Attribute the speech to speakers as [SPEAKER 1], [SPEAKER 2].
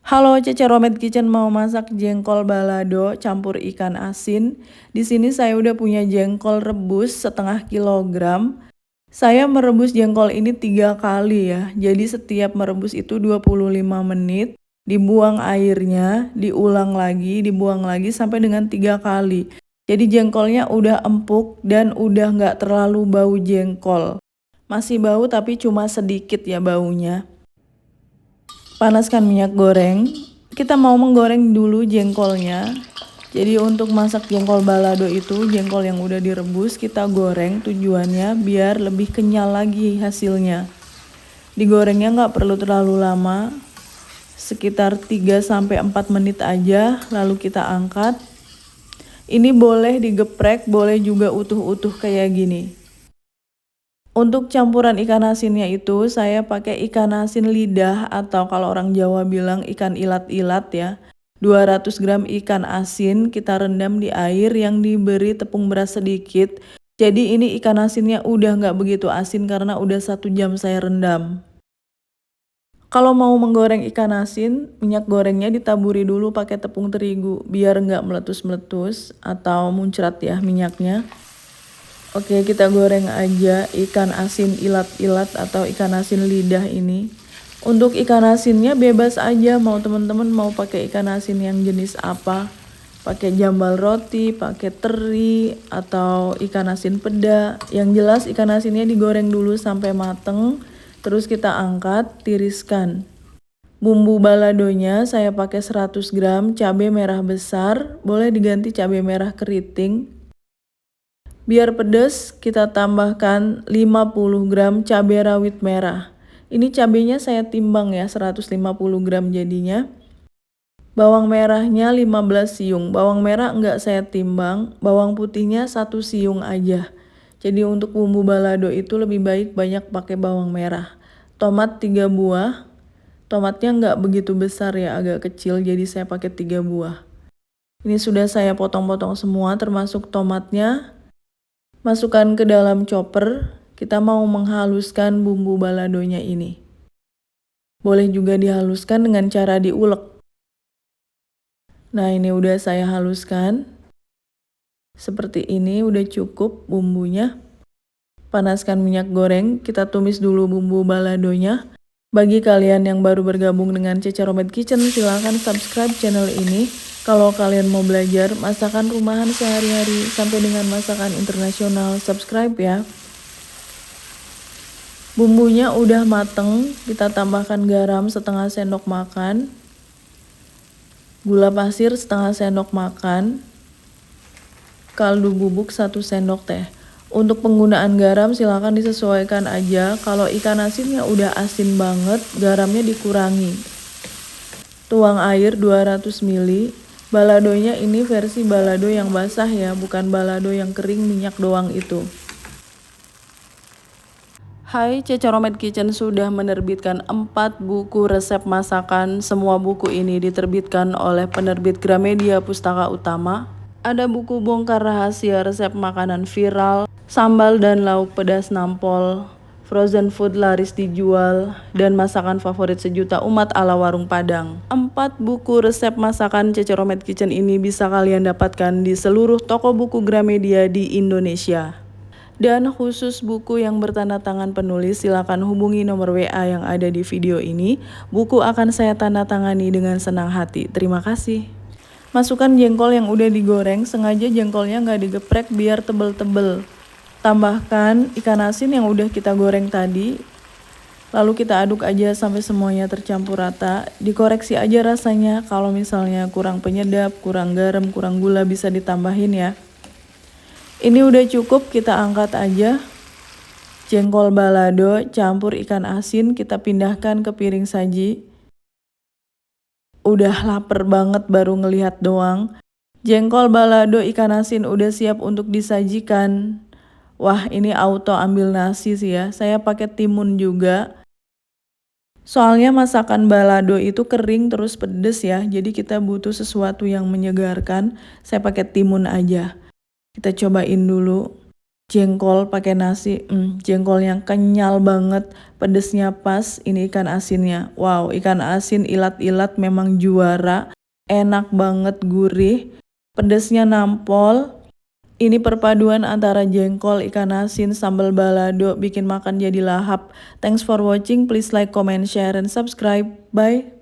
[SPEAKER 1] Halo, Cece Romet Kitchen mau masak jengkol balado campur ikan asin. Di sini saya udah punya jengkol rebus setengah kilogram. Saya merebus jengkol ini 3 kali ya. Jadi setiap merebus itu 25 menit. Dibuang airnya, diulang lagi, dibuang lagi sampai dengan 3 kali. Jadi jengkolnya udah empuk dan udah nggak terlalu bau jengkol. Masih bau tapi cuma sedikit ya baunya. Panaskan minyak goreng. Kita mau menggoreng dulu jengkolnya. Jadi untuk masak jengkol balado itu, jengkol yang udah direbus kita goreng, tujuannya biar lebih kenyal lagi hasilnya. Digorengnya nggak perlu terlalu lama, sekitar 3-4 menit aja, lalu kita angkat. Ini boleh digeprek, boleh juga utuh-utuh kayak gini. Untuk campuran ikan asinnya itu saya pakai ikan asin lidah atau kalau orang Jawa bilang ikan ilat-ilat ya. 200 gram ikan asin kita rendam di air yang diberi tepung beras sedikit. Jadi ini ikan asinnya udah nggak begitu asin karena udah 1 jam saya rendam. Kalau mau menggoreng ikan asin, minyak gorengnya ditaburi dulu pakai tepung terigu biar nggak meletus-meletus atau muncrat ya minyaknya. Oke, kita goreng aja ikan asin ilat-ilat atau ikan asin lidah ini. Untuk ikan asinnya bebas aja, mau teman-teman mau pakai ikan asin yang jenis apa. Pakai jambal roti, pakai teri, atau ikan asin peda. Yang jelas ikan asinnya digoreng dulu sampai mateng, terus kita angkat, tiriskan. Bumbu baladonya saya pakai 100 gram cabai merah besar, boleh diganti cabai merah keriting. Biar pedas, kita tambahkan 50 gram cabai rawit merah. Ini cabainya saya timbang ya, 150 gram jadinya. Bawang merahnya 15 siung. Bawang merah enggak saya timbang, bawang putihnya 1 siung aja. Jadi untuk bumbu balado itu lebih baik banyak pakai bawang merah. Tomat 3 buah. Tomatnya enggak begitu besar ya, agak kecil, jadi saya pakai 3 buah. Ini sudah saya potong-potong semua termasuk tomatnya. Masukkan ke dalam chopper, kita mau menghaluskan bumbu baladonya ini. Boleh juga dihaluskan dengan cara diulek. Nah, ini udah saya haluskan. Seperti ini udah cukup bumbunya. Panaskan minyak goreng, kita tumis dulu bumbu baladonya. Bagi kalian yang baru bergabung dengan Cece Romet Kitchen, silahkan subscribe channel ini. Kalau kalian mau belajar masakan rumahan sehari-hari sampai dengan masakan internasional, subscribe ya. Bumbunya udah mateng, kita tambahkan garam setengah sendok makan, gula pasir setengah sendok makan, kaldu bubuk 1 sendok teh. Untuk penggunaan garam silahkan disesuaikan aja, kalau ikan asinnya udah asin banget, garamnya dikurangi. Tuang air 200 ml, baladonya ini versi balado yang basah ya, bukan balado yang kering minyak doang itu. Hai, Cece Romet Kitchen sudah menerbitkan 4 buku resep masakan. Semua buku ini diterbitkan oleh penerbit Gramedia Pustaka Utama. Ada buku bongkar rahasia resep makanan viral, sambal dan lauk pedas nampol, frozen food laris dijual, dan masakan favorit sejuta umat ala warung Padang. 4 buku resep masakan Cece Romet Kitchen ini bisa kalian dapatkan di seluruh toko buku Gramedia di Indonesia. Dan khusus buku yang bertanda tangan penulis, silakan hubungi nomor WA yang ada di video ini. Buku akan saya tanda tangani dengan senang hati. Terima kasih. Masukkan jengkol yang udah digoreng, sengaja jengkolnya nggak digeprek biar tebel-tebel. Tambahkan ikan asin yang udah kita goreng tadi. Lalu kita aduk aja sampai semuanya tercampur rata. Dikoreksi aja rasanya, kalau misalnya kurang penyedap, kurang garam, kurang gula bisa ditambahin ya. Ini udah cukup, kita angkat aja. Jengkol balado campur ikan asin kita pindahkan ke piring saji. Udah lapar banget baru ngelihat doang. Jengkol balado ikan asin udah siap untuk disajikan. Wah, ini auto ambil nasi sih ya. Saya pakai timun juga. Soalnya masakan balado itu kering terus pedes ya. Jadi kita butuh sesuatu yang menyegarkan. Saya pakai timun aja. Kita cobain dulu. jengkol pakai nasi, jengkol yang kenyal banget, pedesnya pas, ini ikan asinnya. Wow, ikan asin ilat-ilat memang juara, enak banget, gurih, pedesnya nampol. Ini perpaduan antara jengkol, ikan asin, sambal balado bikin makan jadi lahap. Thanks for watching, please like, comment, share, and subscribe. Bye.